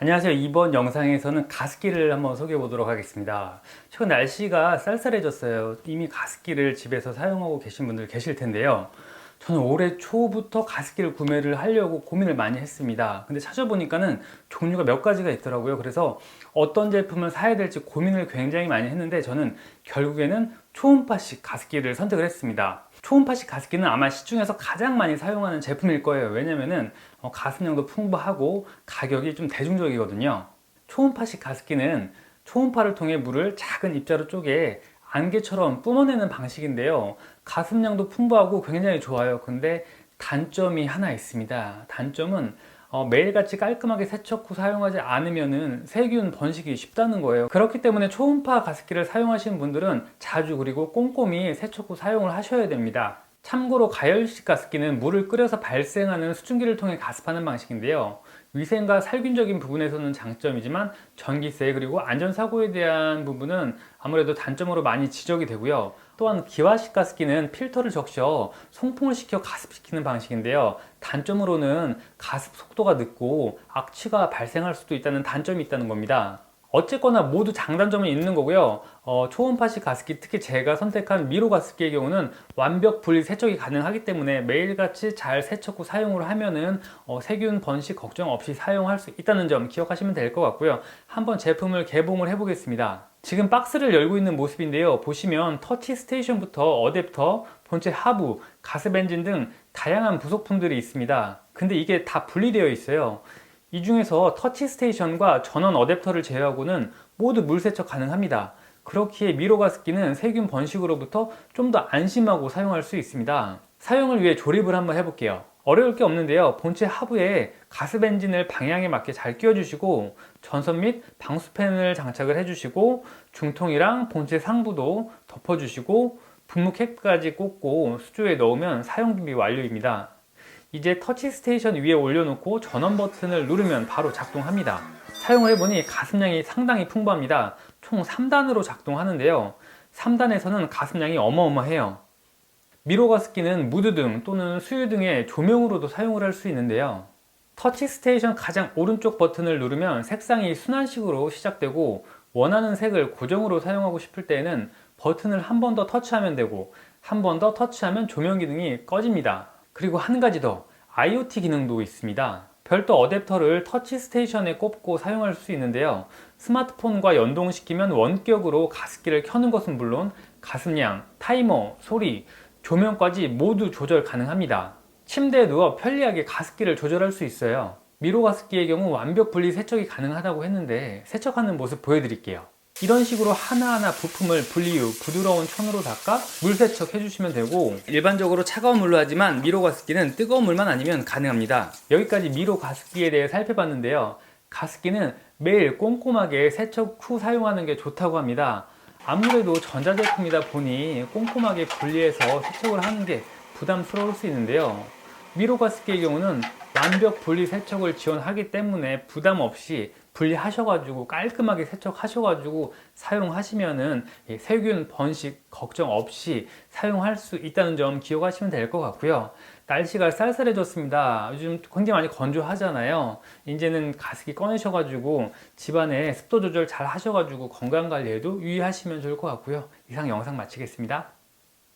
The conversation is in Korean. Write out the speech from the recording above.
안녕하세요. 이번 영상에서는 가습기를 한번 소개해 보도록 하겠습니다. 최근 날씨가 쌀쌀해졌어요. 이미 가습기를 집에서 사용하고 계신 분들 계실 텐데요. 저는 올해 초부터 가습기를 구매를 하려고 고민을 많이 했습니다. 근데 찾아보니까는 종류가 몇 가지가 있더라고요. 그래서 어떤 제품을 사야 될지 고민을 굉장히 많이 했는데 저는 결국에는 초음파식 가습기를 선택을 했습니다. 초음파식 가습기는 아마 시중에서 가장 많이 사용하는 제품일 거예요. 왜냐면은 가습량도 풍부하고 가격이 좀 대중적이거든요. 초음파식 가습기는 초음파를 통해 물을 작은 입자로 쪼개 안개처럼 뿜어내는 방식인데요. 가습량도 풍부하고 굉장히 좋아요. 근데 단점이 하나 있습니다. 단점은 매일같이 깔끔하게 세척 후 사용하지 않으면 세균 번식이 쉽다는 거예요. 그렇기 때문에 초음파 가습기를 사용하시는 분들은 자주 그리고 꼼꼼히 세척 후 사용을 하셔야 됩니다. 참고로 가열식 가습기는 물을 끓여서 발생하는 수증기를 통해 가습하는 방식인데요. 위생과 살균적인 부분에서는 장점이지만 전기세 그리고 안전사고에 대한 부분은 아무래도 단점으로 많이 지적이 되고요. 또한 기화식 가습기는 필터를 적셔 송풍을 시켜 가습시키는 방식인데요. 단점으로는 가습 속도가 늦고 악취가 발생할 수도 있다는 단점이 있다는 겁니다. 어쨌거나 모두 장단점이 있는 거고요. 초음파식 가습기, 특히 제가 선택한 미로 가습기의 경우는 완벽 분리 세척이 가능하기 때문에 매일같이 잘 세척 후 사용을 하면은 세균 번식 걱정 없이 사용할 수 있다는 점 기억하시면 될 것 같고요. 한번 제품을 개봉을 해 보겠습니다. 지금 박스를 열고 있는 모습인데요. 보시면 터치 스테이션부터 어댑터, 본체 하부, 가습 엔진 등 다양한 부속품들이 있습니다. 근데 이게 다 분리되어 있어요. 이 중에서 터치 스테이션과 전원 어댑터를 제외하고는 모두 물 세척 가능합니다. 그렇기에 미로 가습기는 세균 번식으로부터 좀 더 안심하고 사용할 수 있습니다. 사용을 위해 조립을 한번 해볼게요. 어려울 게 없는데요. 본체 하부에 가습 엔진을 방향에 맞게 잘 끼워주시고 전선 및 방수팬을 장착을 해주시고 중통이랑 본체 상부도 덮어주시고 분무 캡까지 꽂고 수조에 넣으면 사용 준비 완료입니다. 이제 터치 스테이션 위에 올려놓고 전원 버튼을 누르면 바로 작동합니다. 사용을 해보니 가습량이 상당히 풍부합니다. 총 3단으로 작동하는데요. 3단에서는 가습량이 어마어마해요. 미로 가습기는 무드등 또는 수유 등의 조명으로도 사용을 할 수 있는데요. 터치 스테이션 가장 오른쪽 버튼을 누르면 색상이 순환식으로 시작되고 원하는 색을 고정으로 사용하고 싶을 때에는 버튼을 한 번 더 터치하면 되고 한 번 더 터치하면 조명 기능이 꺼집니다. 그리고 한 가지 더 IoT 기능도 있습니다. 별도 어댑터를 터치 스테이션에 꼽고 사용할 수 있는데요. 스마트폰과 연동시키면 원격으로 가습기를 켜는 것은 물론 가습량, 타이머, 소리, 조명까지 모두 조절 가능합니다. 침대에 누워 편리하게 가습기를 조절할 수 있어요. 미로 가습기의 경우 완벽 분리 세척이 가능하다고 했는데 세척하는 모습 보여드릴게요. 이런 식으로 하나하나 부품을 분리 후 부드러운 천으로 닦아 물 세척 해주시면 되고, 일반적으로 차가운 물로 하지만 미로 가습기는 뜨거운 물만 아니면 가능합니다. 여기까지 미로 가습기에 대해 살펴봤는데요. 가습기는 매일 꼼꼼하게 세척 후 사용하는 게 좋다고 합니다. 아무래도 전자제품이다 보니 꼼꼼하게 분리해서 세척을 하는 게 부담스러울 수 있는데요. 미로 가습기의 경우는 완벽 분리 세척을 지원하기 때문에 부담 없이 분리하셔가지고 깔끔하게 세척하셔가지고 사용하시면은 세균 번식 걱정 없이 사용할 수 있다는 점 기억하시면 될 것 같고요. 날씨가 쌀쌀해졌습니다. 요즘 굉장히 많이 건조하잖아요. 이제는 가습기 꺼내셔가지고 집안에 습도 조절 잘 하셔가지고 건강 관리에도 유의하시면 좋을 것 같고요. 이상 영상 마치겠습니다.